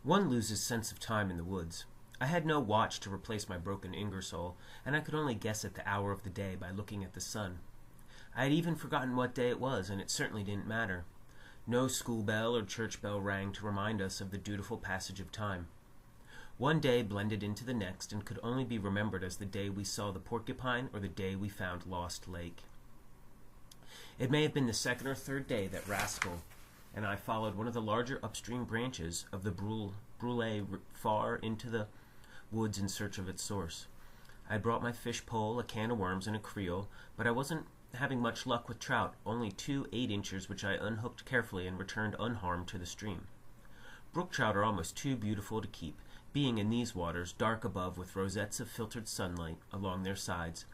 One loses sense of time in the woods. I had no watch to replace my broken Ingersoll, and I could only guess at the hour of the day by looking at the sun. I had even forgotten what day it was, and it certainly didn't matter. No school bell or church bell rang to remind us of the dutiful passage of time. One day blended into the next and could only be remembered as the day we saw the porcupine or the day we found Lost Lake. It may have been the second or third day that Rascal and I followed one of the larger upstream branches of the Brule far into the woods in search of its source. I had brought my fish pole, a can of worms, and a creel, but I wasn't having much luck with trout, only 2 8-inchers which I unhooked carefully and returned unharmed to the stream. Brook trout are almost too beautiful to keep, being in these waters dark above with rosettes of filtered sunlight along their sides,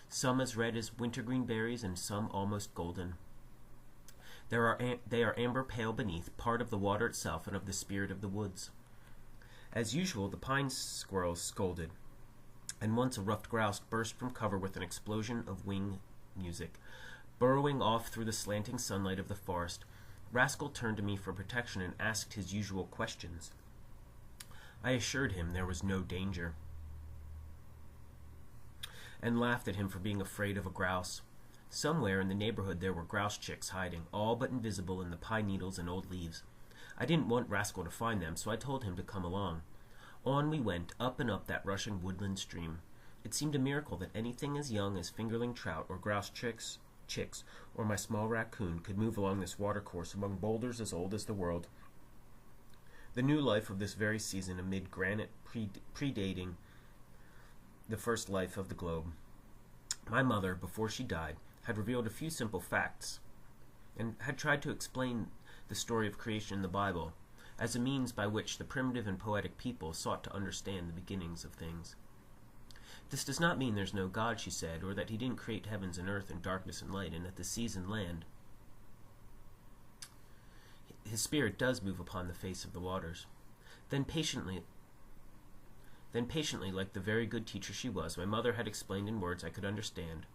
some as red as wintergreen berries and some almost golden. They are amber pale beneath, part of the water itself and of the spirit of the woods. As usual, the pine squirrels scolded, and once a ruffed grouse burst from cover with an explosion of wing music. Burrowing off through the slanting sunlight of the forest, Rascal turned to me for protection and asked his usual questions. I assured him there was no danger, and laughed at him for being afraid of a grouse. Somewhere in the neighborhood there were grouse chicks hiding, all but invisible in the pine needles and old leaves. I didn't want Rascal to find them, so I told him to come along. On we went, up and up that rushing woodland stream. It seemed a miracle that anything as young as fingerling trout or grouse chicks, or my small raccoon could move along this watercourse among boulders as old as the world. The new life of this very season amid granite predating the first life of the globe. My mother, before she died, had revealed a few simple facts, and had tried to explain the story of creation in the Bible as a means by which the primitive and poetic people sought to understand the beginnings of things. This does not mean there's no God, she said, or that he didn't create heavens and earth and darkness and light, and that the seas and land. His spirit does move upon the face of the waters. Then patiently, like the very good teacher she was, my mother had explained in words I could understand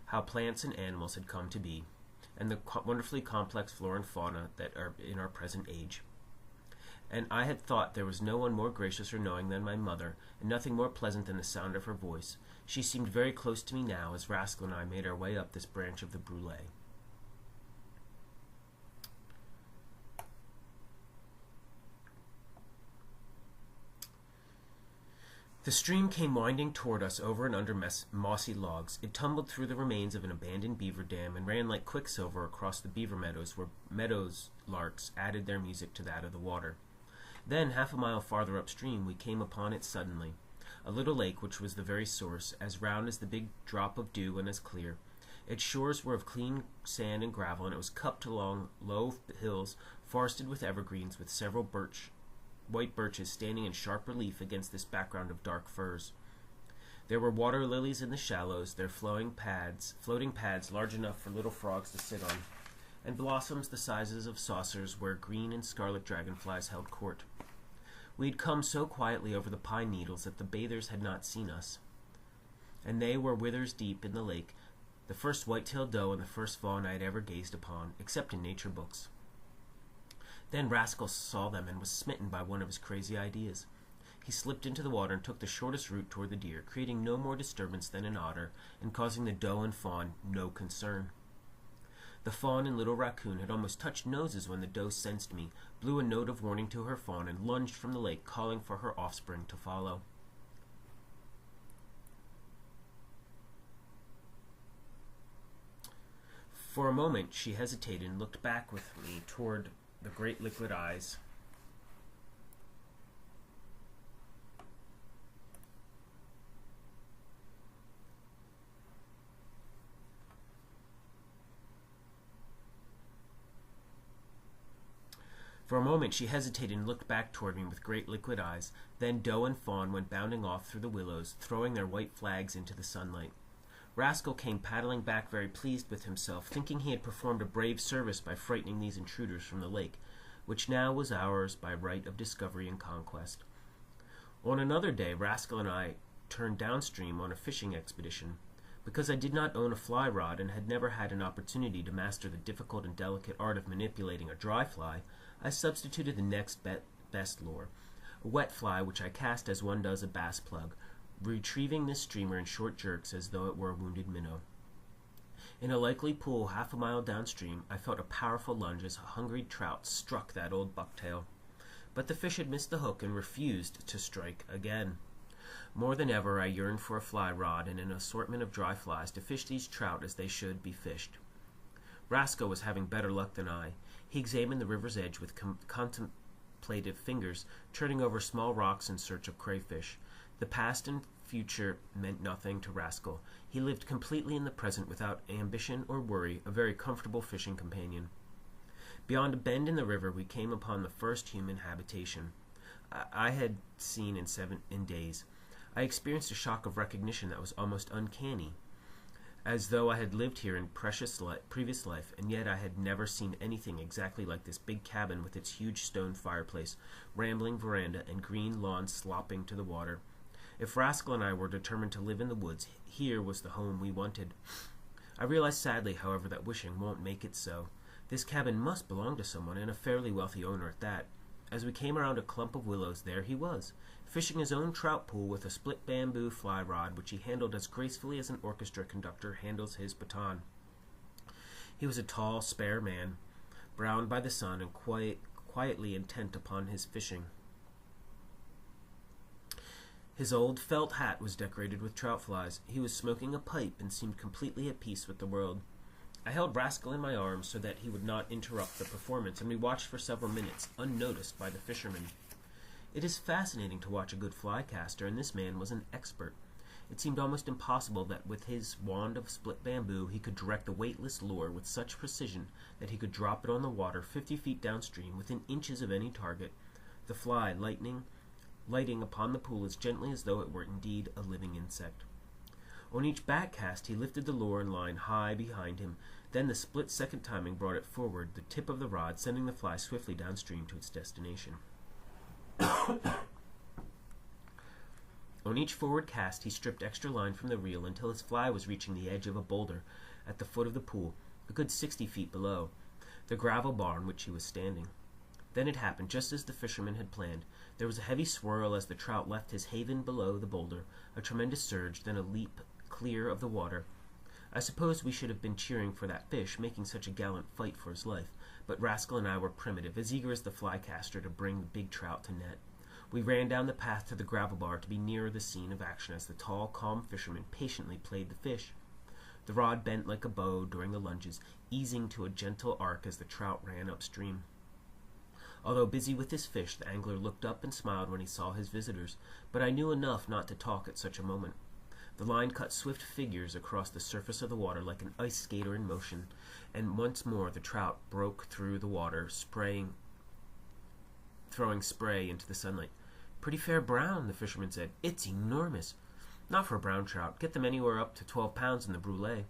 how plants and animals had come to be, and the wonderfully complex flora and fauna that are in our present age. And I had thought there was no one more gracious or knowing than my mother, and nothing more pleasant than the sound of her voice. She seemed very close to me now as Rascal and I made our way up this branch of the Brule. The stream came winding toward us over and under mossy logs. It tumbled through the remains of an abandoned beaver dam and ran like quicksilver across the beaver meadows where meadows larks added their music to that of the water. Then, half a mile farther upstream, we came upon it suddenly, a little lake which was the very source, as round as the big drop of dew and as clear. Its shores were of clean sand and gravel, and it was cupped along low hills forested with evergreens, with several white birches standing in sharp relief against this background of dark firs. There were water lilies in the shallows, their floating pads large enough for little frogs to sit on, and blossoms the sizes of saucers where green and scarlet dragonflies held court. We had come so quietly over the pine needles that the bathers had not seen us, and they were withers deep in the lake, the first white-tailed doe and the first fawn I had ever gazed upon, except in nature books. Then Rascal saw them and was smitten by one of his crazy ideas. He slipped into the water and took the shortest route toward the deer, creating no more disturbance than an otter, and causing the doe and fawn no concern. The fawn and little raccoon had almost touched noses when the doe sensed me, blew a note of warning to her fawn, and lunged from the lake, calling for her offspring to follow. For a moment she hesitated and looked back with me toward the great liquid eyes. For a moment she hesitated and looked back toward me with great liquid eyes. Then doe and fawn went bounding off through the willows, throwing their white flags into the sunlight. Rascal came paddling back very pleased with himself, thinking he had performed a brave service by frightening these intruders from the lake, which now was ours by right of discovery and conquest. On another day, Rascal and I turned downstream on a fishing expedition. Because I did not own a fly rod and had never had an opportunity to master the difficult and delicate art of manipulating a dry fly, I substituted the next best lure, a wet fly which I cast as one does a bass plug, retrieving this streamer in short jerks as though it were a wounded minnow. In a likely pool half a mile downstream, I felt a powerful lunge as a hungry trout struck that old bucktail. But the fish had missed the hook and refused to strike again. More than ever, I yearned for a fly rod and an assortment of dry flies to fish these trout as they should be fished. Rascal was having better luck than I. He examined the river's edge with contemplative fingers, turning over small rocks in search of crayfish. The past and future meant nothing to Rascal. He lived completely in the present without ambition or worry, a very comfortable fishing companion. Beyond a bend in the river, we came upon the first human habitation I had seen in days. I experienced a shock of recognition that was almost uncanny, as though I had lived here in previous life, and yet I had never seen anything exactly like this big cabin with its huge stone fireplace, rambling veranda, and green lawn slopping to the water. If Rascal and I were determined to live in the woods, here was the home we wanted. I realized sadly, however, that wishing won't make it so. This cabin must belong to someone, and a fairly wealthy owner at that. As we came around a clump of willows, there he was, fishing his own trout pool with a split bamboo fly rod, which he handled as gracefully as an orchestra conductor handles his baton. He was a tall, spare man, browned by the sun and quietly intent upon his fishing. His old felt hat was decorated with trout flies. He was smoking a pipe and seemed completely at peace with the world. I held Rascal in my arms so that he would not interrupt the performance, and we watched for several minutes, unnoticed by the fishermen. It is fascinating to watch a good fly caster, and this man was an expert. It seemed almost impossible that with his wand of split bamboo he could direct the weightless lure with such precision that he could drop it on the water 50 feet downstream within inches of any target, the fly lighting upon the pool as gently as though it were indeed a living insect. On each back cast he lifted the lure and line high behind him. Then the split second timing brought it forward, the tip of the rod sending the fly swiftly downstream to its destination. On each forward cast he stripped extra line from the reel until his fly was reaching the edge of a boulder at the foot of the pool, a good 60 feet below, the gravel bar in which he was standing. Then it happened just as the fisherman had planned. There was a heavy swirl as the trout left his haven below the boulder, a tremendous surge, then a leap clear of the water. I suppose we should have been cheering for that fish, making such a gallant fight for his life, but Rascal and I were primitive, as eager as the fly caster to bring the big trout to net. We ran down the path to the gravel bar to be nearer the scene of action as the tall, calm fisherman patiently played the fish. The rod bent like a bow during the lunges, easing to a gentle arc as the trout ran upstream. Although busy with his fish, the angler looked up and smiled when he saw his visitors, but I knew enough not to talk at such a moment. The line cut swift figures across the surface of the water like an ice skater in motion, and once more the trout broke through the water, throwing spray into the sunlight. "Pretty fair brown," the fisherman said. "It's enormous." "Not for a brown trout. Get them anywhere up to 12 pounds in the brûlée."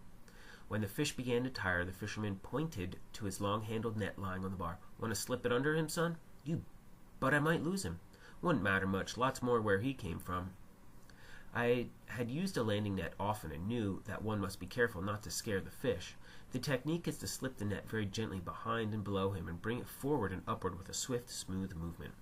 When the fish began to tire, the fisherman pointed to his long-handled net lying on the bar. "Want to slip it under him, son?" But I might lose him." "Wouldn't matter much. Lots more where he came from." I had used a landing net often and knew that one must be careful not to scare the fish. The technique is to slip the net very gently behind and below him and bring it forward and upward with a swift, smooth movement.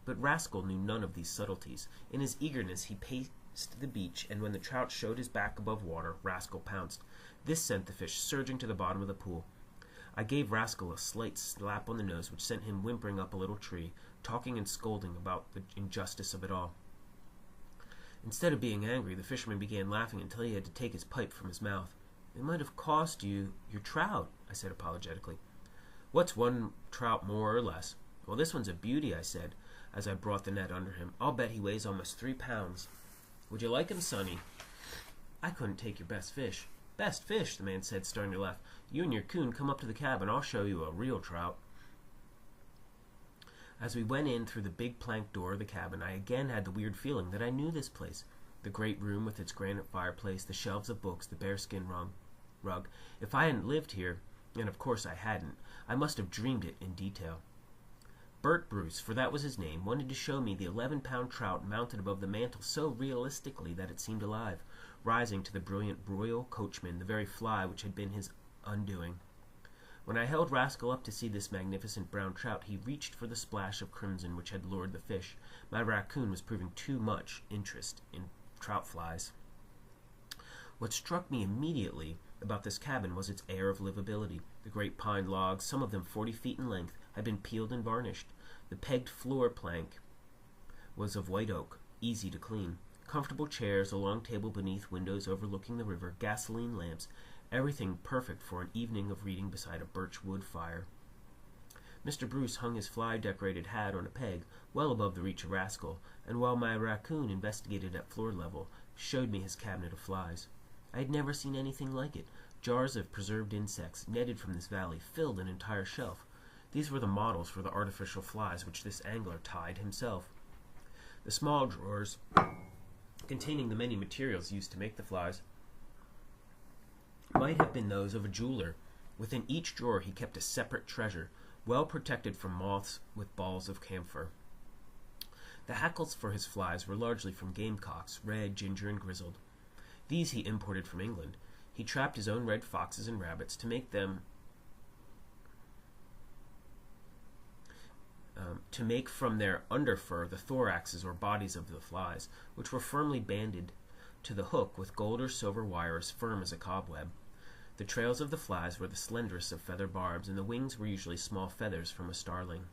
But Rascal knew none of these subtleties. In his eagerness he paced the beach, and when the trout showed his back above water, Rascal pounced. This sent the fish surging to the bottom of the pool. I gave Rascal a slight slap on the nose, which sent him whimpering up a little tree, talking and scolding about the injustice of it all. Instead of being angry, the fisherman began laughing until he had to take his pipe from his mouth. "It might have cost you your trout," I said apologetically. "What's one trout more or less?" "Well, this one's a beauty," I said, as I brought the net under him. "I'll bet he weighs almost 3 pounds. Would you like him, Sonny?" "I couldn't take your best fish." "Best fish," the man said, starting to laugh. "You and your coon come up to the cabin. I'll show you a real trout." As we went in through the big plank door of the cabin, I again had the weird feeling that I knew this place. The great room with its granite fireplace, the shelves of books, the bearskin rug. If I hadn't lived here, and of course I hadn't, I must have dreamed it in detail. Bert Bruce, for that was his name, wanted to show me the 11-pound trout mounted above the mantel so realistically that it seemed alive, rising to the brilliant royal coachman, the very fly which had been his undoing. When I held Rascal up to see this magnificent brown trout, he reached for the splash of crimson which had lured the fish. My raccoon was proving too much interest in trout flies. What struck me immediately about this cabin was its air of livability. The great pine logs, some of them 40 feet in length, had been peeled and varnished. The pegged floor plank was of white oak, easy to clean. Comfortable chairs, a long table beneath windows overlooking the river, gasoline lamps, everything perfect for an evening of reading beside a birch wood fire. Mr. Bruce hung his fly-decorated hat on a peg, well above the reach of Rascal, and while my raccoon investigated at floor level, showed me his cabinet of flies. I had never seen anything like it. Jars of preserved insects, netted from this valley, filled an entire shelf. These were the models for the artificial flies which this angler tied himself. The small drawers, containing the many materials used to make the flies, might have been those of a jeweler. Within each drawer he kept a separate treasure, well protected from moths with balls of camphor. The hackles for his flies were largely from gamecocks, red, ginger, and grizzled. These he imported from England. He trapped his own red foxes and rabbits to make from their underfur the thoraxes or bodies of the flies, which were firmly banded to the hook with gold or silver wire as firm as a cobweb. The trails of the flies were the slenderest of feather barbs, and the wings were usually small feathers from a starling.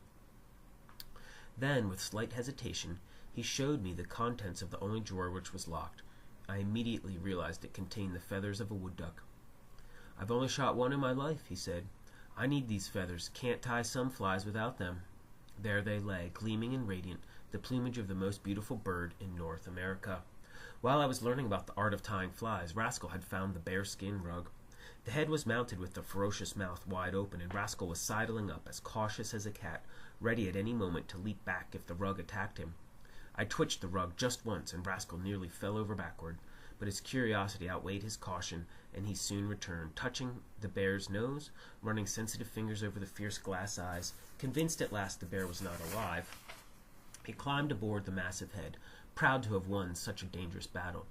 Then, with slight hesitation, he showed me the contents of the only drawer which was locked. I immediately realized it contained the feathers of a wood duck. "I've only shot one in my life," he said. "I need these feathers. Can't tie some flies without them." There they lay, gleaming and radiant, the plumage of the most beautiful bird in North America. While I was learning about the art of tying flies, Rascal had found the bearskin rug. The head was mounted with the ferocious mouth wide open, and Rascal was sidling up, as cautious as a cat, ready at any moment to leap back if the rug attacked him. I twitched the rug just once, and Rascal nearly fell over backward, but his curiosity outweighed his caution, and he soon returned, touching the bear's nose, running sensitive fingers over the fierce glass eyes. Convinced at last the bear was not alive, he climbed aboard the massive head, proud to have won such a dangerous battle.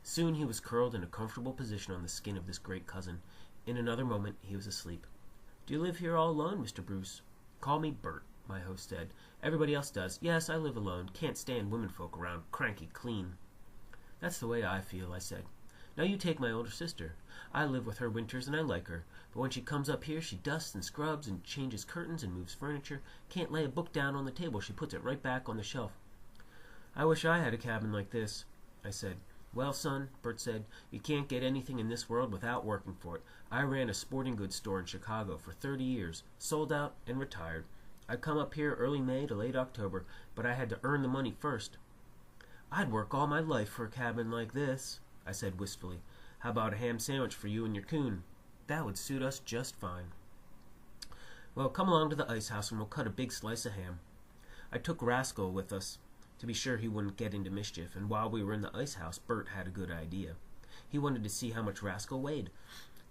Soon he was curled in a comfortable position on the skin of this great cousin. In another moment he was asleep. "Do you live here all alone, Mr. Bruce?" "Call me Bert," my host said. "Everybody else does." "Yes, I live alone. Can't stand womenfolk around. Cranky clean." "That's the way I feel," I said. "Now you take my older sister. I live with her winters and I like her. But when she comes up here she dusts and scrubs and changes curtains and moves furniture. Can't lay a book down on the table. She puts it right back on the shelf." "I wish I had a cabin like this," I said. "Well, son," Bert said, "you can't get anything in this world without working for it. I ran a sporting goods store in Chicago for 30 years, sold out, and retired. I'd come up here early May to late October, but I had to earn the money first." "I'd work all my life for a cabin like this," I said wistfully. "How about a ham sandwich for you and your coon?" "That would suit us just fine." "Well, come along to the ice house and we'll cut a big slice of ham." I took Rascal with us to be sure he wouldn't get into mischief, and while we were in the ice house, Bert had a good idea. He wanted to see how much Rascal weighed.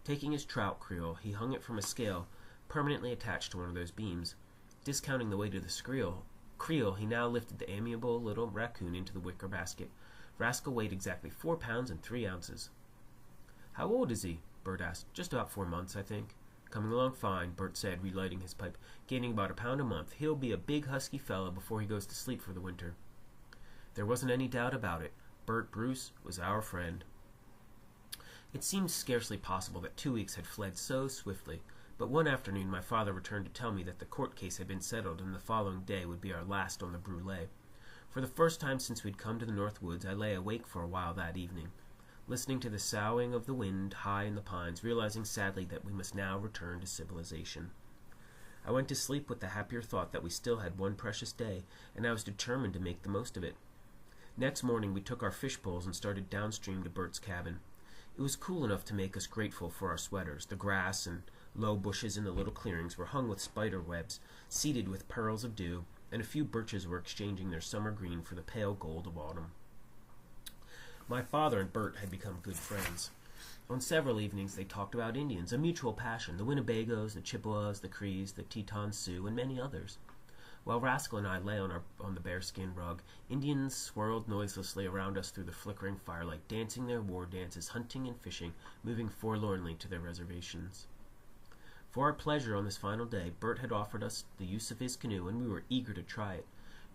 Taking his trout creel, he hung it from a scale permanently attached to one of those beams. Discounting the weight of the creel, he now lifted the amiable little raccoon into the wicker basket. Rascal weighed exactly 4 pounds and 3 ounces. "How old is he?" Bert asked. "Just about 4 months, I think." "Coming along fine," Bert said, relighting his pipe. "Gaining about 1 pound a month. He'll be a big husky fellow before he goes to sleep for the winter." There wasn't any doubt about it. Bert Bruce was our friend. It seemed scarcely possible that 2 weeks had fled so swiftly, but one afternoon my father returned to tell me that the court case had been settled and the following day would be our last on the brûlée. For the first time since we'd come to the North Woods, I lay awake for a while that evening, listening to the soughing of the wind high in the pines, realizing sadly that we must now return to civilization. I went to sleep with the happier thought that we still had one precious day, and I was determined to make the most of it. Next morning we took our fish poles and started downstream to Bert's cabin. It was cool enough to make us grateful for our sweaters. The grass and low bushes in the little clearings were hung with spider webs, seeded with pearls of dew, and a few birches were exchanging their summer green for the pale gold of autumn. My father and Bert had become good friends. On several evenings they talked about Indians, a mutual passion, the Winnebagos, the Chippewas, the Crees, the Teton Sioux, and many others. While Rascal and I lay on the bearskin rug, Indians swirled noiselessly around us through the flickering firelight, dancing their war dances, hunting and fishing, moving forlornly to their reservations. For our pleasure on this final day, Bert had offered us the use of his canoe, and we were eager to try it.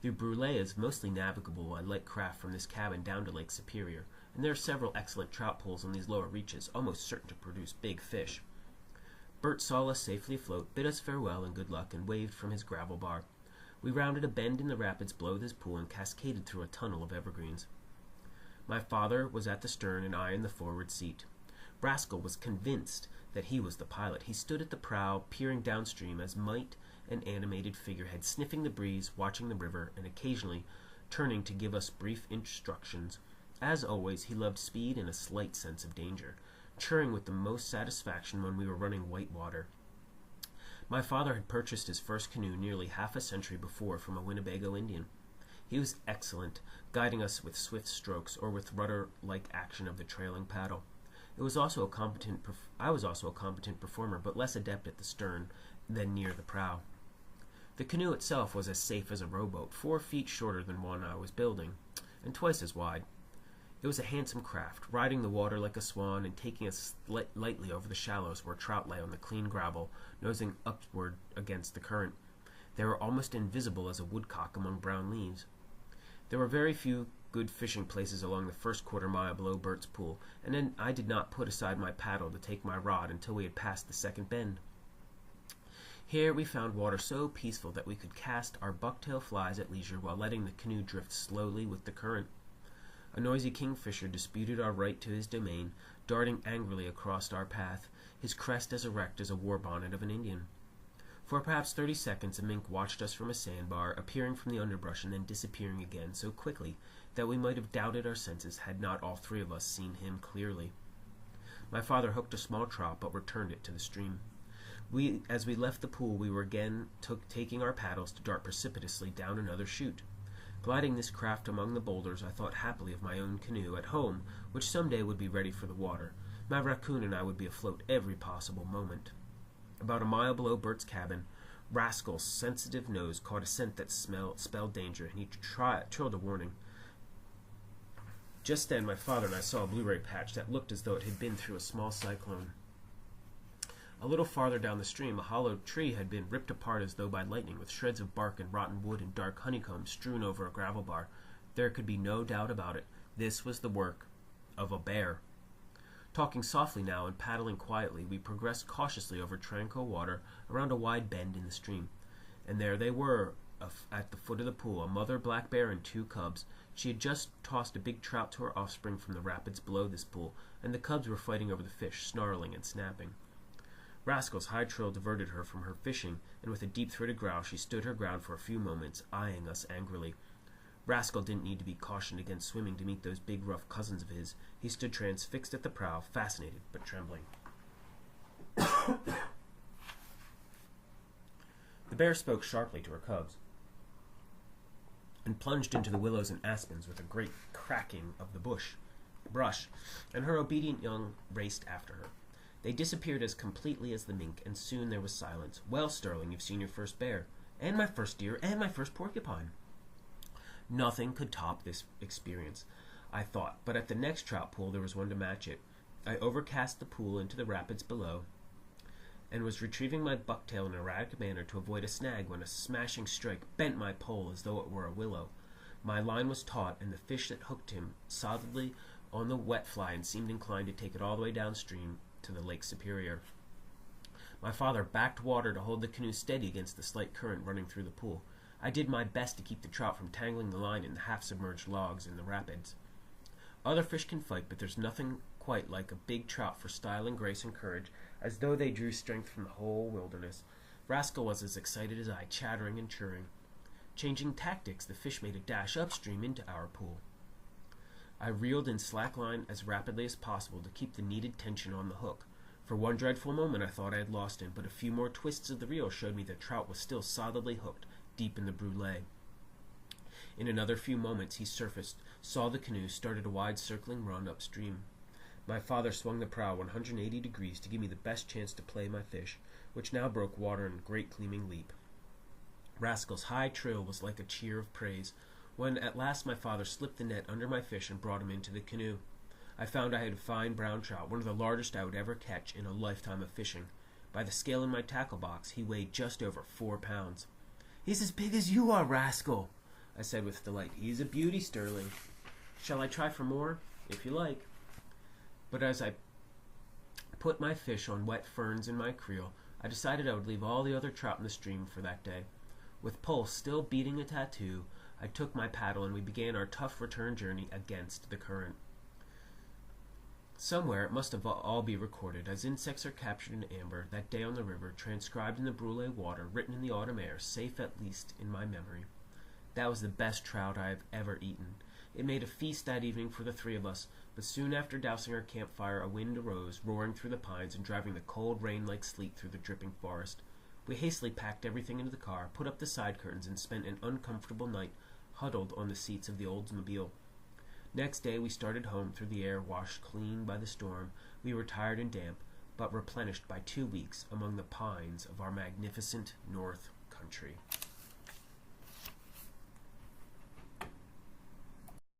The Brulé is mostly navigable by light craft from this cabin down to Lake Superior, and there are several excellent trout pools on these lower reaches, almost certain to produce big fish. Bert saw us safely afloat, bid us farewell and good luck, and waved from his gravel bar. We rounded a bend in the rapids below this pool and cascaded through a tunnel of evergreens. My father was at the stern and I in the forward seat. Rascal was convinced that he was the pilot. He stood at the prow, peering downstream as might an animated figurehead, sniffing the breeze, watching the river, and occasionally turning to give us brief instructions. As always, he loved speed and a slight sense of danger, churring with the most satisfaction when we were running white water. My father had purchased his first canoe nearly half a century before from a Winnebago Indian. He was excellent, guiding us with swift strokes or with rudder-like action of the trailing paddle. I was also a competent performer, but less adept at the stern than near the prow. The canoe itself was as safe as a rowboat, 4 feet shorter than one I was building, and twice as wide. It was a handsome craft, riding the water like a swan and taking us lightly over the shallows where trout lay on the clean gravel, nosing upward against the current. They were almost invisible as a woodcock among brown leaves. There were very few good fishing places along the first quarter-mile below Bert's pool, and then I did not put aside my paddle to take my rod until we had passed the second bend. Here we found water so peaceful that we could cast our bucktail flies at leisure while letting the canoe drift slowly with the current. A noisy kingfisher disputed our right to his domain, darting angrily across our path, his crest as erect as a war bonnet of an Indian. For perhaps 30 seconds a mink watched us from a sandbar, appearing from the underbrush and then disappearing again so quickly that we might have doubted our senses had not all 3 of us seen him clearly. My father hooked a small trout but returned it to the stream. As we left the pool, we were again taking our paddles to dart precipitously down another chute. Gliding this craft among the boulders, I thought happily of my own canoe at home, which some day would be ready for the water. My raccoon and I would be afloat every possible moment. About a mile below Bert's cabin, Rascal's sensitive nose caught a scent that spelled danger, and he trilled a warning. Just then my father and I saw a blueberry patch that looked as though it had been through a small cyclone. A little farther down the stream, a hollow tree had been ripped apart as though by lightning, with shreds of bark and rotten wood and dark honeycomb strewn over a gravel bar. There could be no doubt about it. This was the work of a bear. Talking softly now and paddling quietly, we progressed cautiously over tranquil water around a wide bend in the stream. And there they were, at the foot of the pool, a mother black bear and 2 cubs. She had just tossed a big trout to her offspring from the rapids below this pool, and the cubs were fighting over the fish, snarling and snapping. Rascal's high trill diverted her from her fishing, and with a deep-throated growl she stood her ground for a few moments, eyeing us angrily. Rascal didn't need to be cautioned against swimming to meet those big rough cousins of his. He stood transfixed at the prow, fascinated but trembling. The bear spoke sharply to her cubs, and plunged into the willows and aspens with a great cracking of the brush, and her obedient young raced after her. They disappeared as completely as the mink, and soon there was silence. Well, Sterling, you've seen your first bear, and my first deer, and my first porcupine. Nothing could top this experience, I thought, but at the next trout pool there was one to match it. I overcast the pool into the rapids below, and was retrieving my bucktail in a erratic manner to avoid a snag when a smashing strike bent my pole as though it were a willow. My line was taut, and the fish that hooked him solidly on the wet fly and seemed inclined to take it all the way downstream to the Lake Superior. My father backed water to hold the canoe steady against the slight current running through the pool. I did my best to keep the trout from tangling the line in the half-submerged logs in the rapids. Other fish can fight, but there's nothing quite like a big trout for style and grace and courage, as though they drew strength from the whole wilderness. Rascal was as excited as I, chattering and chirring. Changing tactics, the fish made a dash upstream into our pool. I reeled in slack line as rapidly as possible to keep the needed tension on the hook. For one dreadful moment I thought I had lost him, but a few more twists of the reel showed me the trout was still solidly hooked, deep in the brûlée. In another few moments he surfaced, saw the canoe, started a wide circling run upstream. My father swung the prow 180 degrees to give me the best chance to play my fish, which now broke water in a great gleaming leap. Rascal's high trill was like a cheer of praise, when at last my father slipped the net under my fish and brought him into the canoe. I found I had a fine brown trout, one of the largest I would ever catch in a lifetime of fishing. By the scale in my tackle box, he weighed just over 4 pounds. "He's as big as you are, Rascal," I said with delight. "He's a beauty, Sterling. Shall I try for more?" "If you like." But as I put my fish on wet ferns in my creel, I decided I would leave all the other trout in the stream for that day. With pulse still beating a tattoo, I took my paddle and we began our tough return journey against the current. Somewhere it must have all be recorded, as insects are captured in amber, that day on the river, transcribed in the brulee water, written in the autumn air, safe at least in my memory. That was the best trout I have ever eaten. It made a feast that evening for the three of us, but soon after dousing our campfire a wind arose, roaring through the pines and driving the cold rain like sleet through the dripping forest. We hastily packed everything into the car, put up the side curtains, and spent an uncomfortable night huddled on the seats of the Oldsmobile. Next day we started home through the air washed clean by the storm. We were tired and damp, but replenished by 2 weeks among the pines of our magnificent North Country.